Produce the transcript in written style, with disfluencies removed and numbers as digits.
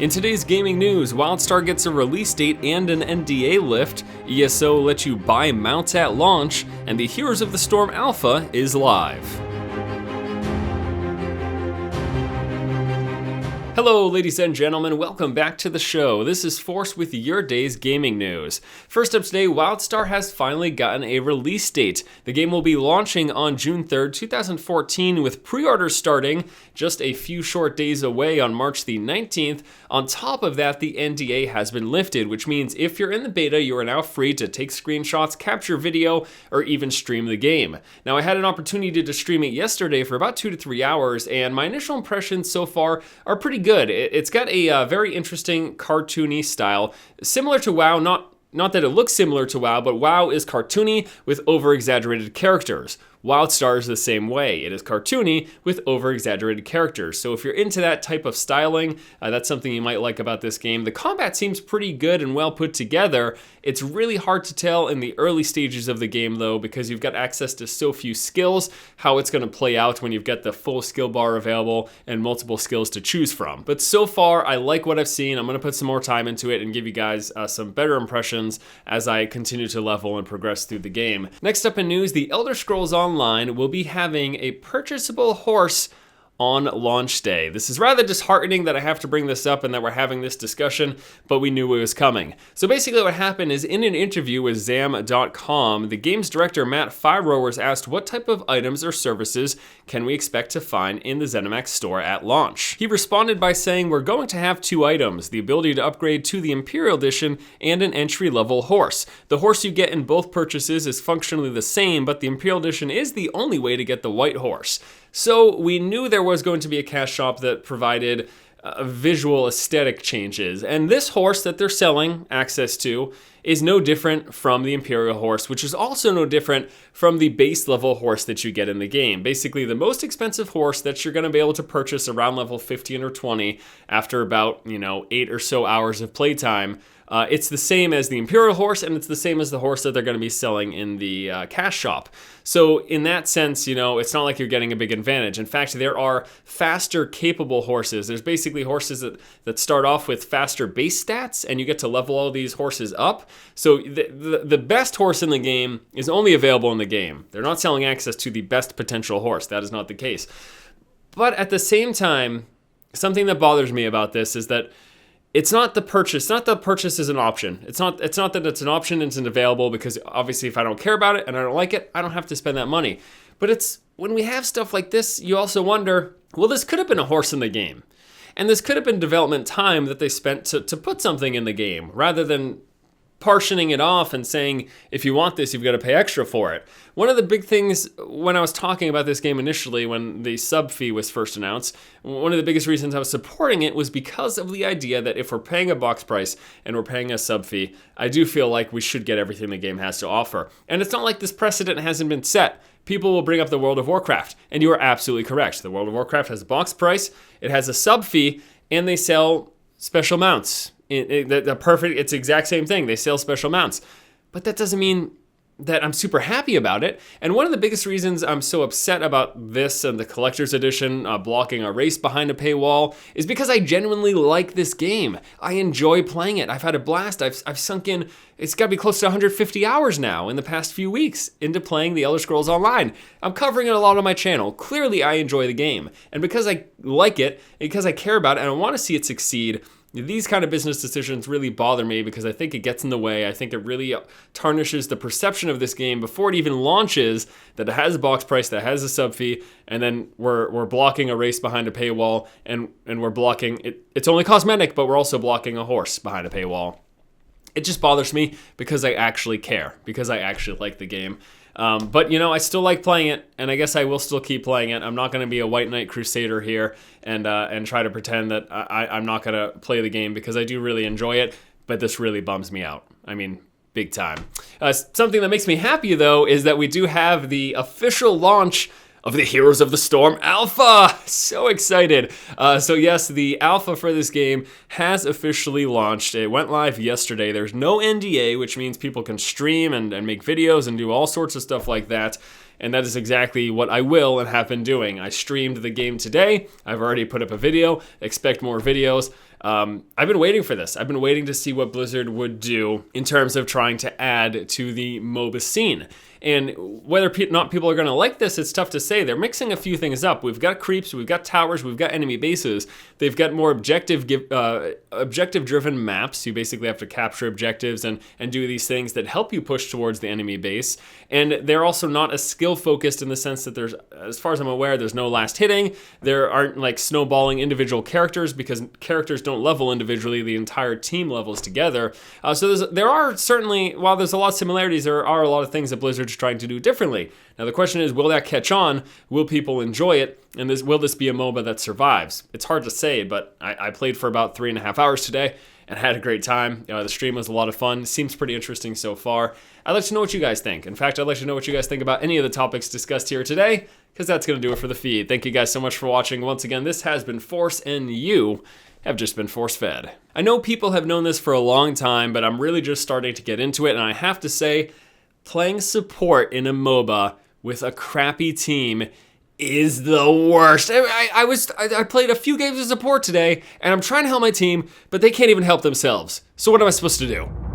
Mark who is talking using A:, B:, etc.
A: In today's gaming news, WildStar gets a release date and an NDA lift, ESO lets you buy mounts at launch, and the Heroes of the Storm Alpha is live. Hello ladies and gentlemen, welcome back to the show. This is Force with your day's gaming news. First up today, WildStar has finally gotten a release date. The game will be launching on June 3rd, 2014 with pre-orders starting just a few short days away on March the 19th. On top of that, the NDA has been lifted, which means if you're in the beta, you are now free to take screenshots, capture video, or even stream the game. Now I had an opportunity to stream it yesterday for about 2 to 3 hours, and my initial impressions so far are pretty good. It's got a very interesting cartoony style, similar to WoW, not that it looks similar to WoW, but WoW is cartoony with over-exaggerated characters. WildStar is the same way. It is cartoony with over-exaggerated characters. So if you're into that type of styling, that's something you might like about this game. The combat seems pretty good and well put together. It's really hard to tell in the early stages of the game though, because you've got access to so few skills, how it's going to play out when you've got the full skill bar available and multiple skills to choose from. But so far, I like what I've seen. I'm going to put some more time into it and give you guys some better impressions as I continue to level and progress through the game. Next up in news, the Elder Scrolls Online will be having a purchasable horse on launch day. This is rather disheartening that I have to bring this up and that we're having this discussion, but we knew it was coming. So basically what happened is in an interview with Zam.com, the game's director Matt Fyro was asked what type of items or services can we expect to find in the ZeniMax store at launch. He responded by saying, "We're going to have 2 items, the ability to upgrade to the Imperial Edition and an entry-level horse. The horse you get in both purchases is functionally the same, but the Imperial Edition is the only way to get the white horse." So we knew there was going to be a cash shop that provided visual aesthetic changes. And this horse that they're selling access to is no different from the Imperial horse, which is also no different from the base level horse that you get in the game. Basically, the most expensive horse that you're going to be able to purchase around level 15 or 20 after about, 8 or so hours of playtime. It's the same as the Imperial horse, and it's the same as the horse that they're going to be selling in the cash shop. So in that sense, it's not like you're getting a big advantage. In fact, there are faster capable horses. There's basically horses that start off with faster base stats, and you get to level all these horses up. So the best horse in the game is only available in the game. They're not selling access to the best potential horse. That is not the case. But at the same time, something that bothers me about this is that it's not the purchase. It's not the purchase is an option. It's not that it's an option and it's available, because obviously if I don't care about it and I don't like it, I don't have to spend that money. But it's when we have stuff like this, you also wonder, well, this could have been a horse in the game. And this could have been development time that they spent to put something in the game, rather than partitioning it off and saying, if you want this, you've got to pay extra for it. One of the big things when I was talking about this game initially, when the sub fee was first announced, one of the biggest reasons I was supporting it was because of the idea that if we're paying a box price and we're paying a sub fee, I do feel like we should get everything the game has to offer. And it's not like this precedent hasn't been set. People will bring up the World of Warcraft, and you are absolutely correct. The World of Warcraft has a box price, it has a sub fee, and they sell special mounts. It's the exact same thing. They sell special mounts. But that doesn't mean that I'm super happy about it. And one of the biggest reasons I'm so upset about this and the collector's edition blocking a race behind a paywall is because I genuinely like this game. I enjoy playing it. I've had a blast. I've sunk in, it's got to be close to 150 hours now in the past few weeks into playing the Elder Scrolls Online. I'm covering it a lot on my channel. Clearly, I enjoy the game. And because I like it, because I care about it, and I want to see it succeed, these kind of business decisions really bother me, because I think it gets in the way. I think it really tarnishes the perception of this game before it even launches, that it has a box price, that has a sub fee, and then we're blocking a race behind a paywall, and we're blocking it. It's only cosmetic, but we're also blocking a horse behind a paywall. It just bothers me because I actually care, because I actually like the game. But I still like playing it, and I guess I will still keep playing it. I'm not going to be a White Knight Crusader here and try to pretend that I'm not going to play the game, because I do really enjoy it, but this really bums me out. I mean, big time. Something that makes me happy, though, is that we do have the official launch of the Heroes of the Storm Alpha. So excited. So yes, the alpha for this game has officially launched. It went live yesterday. There's no NDA, which means people can stream and make videos and do all sorts of stuff like that. And that is exactly what I will and have been doing. I streamed the game today. I've already put up a video. Expect more videos. I've been waiting for this. I've been waiting to see what Blizzard would do in terms of trying to add to the MOBA scene. And whether not people are going to like this, it's tough to say. They're mixing a few things up. We've got creeps, we've got towers, we've got enemy bases. They've got more objective-driven maps. You basically have to capture objectives and do these things that help you push towards the enemy base. And they're also not as skill-focused in the sense that there's, as far as I'm aware, there's no last hitting. There aren't like snowballing individual characters because characters don't level individually. The entire team levels together. So there are certainly, while there's a lot of similarities, there are a lot of things that Blizzard's trying to do differently. Now the question is, will that catch on? Will people enjoy it? And will this be a MOBA that survives? It's hard to say, but I played for about 3.5 hours today and had a great time. The stream was a lot of fun. Seems pretty interesting so far. I'd like to know what you guys think. In fact, I'd like to know what you guys think about any of the topics discussed here today, because that's going to do it for the feed. Thank you guys so much for watching. Once again, this has been Force, and you have just been force-fed. I know people have known this for a long time, but I'm really just starting to get into it, and I have to say, playing support in a MOBA with a crappy team is the worst. I played a few games of support today, and I'm trying to help my team, but they can't even help themselves. So what am I supposed to do?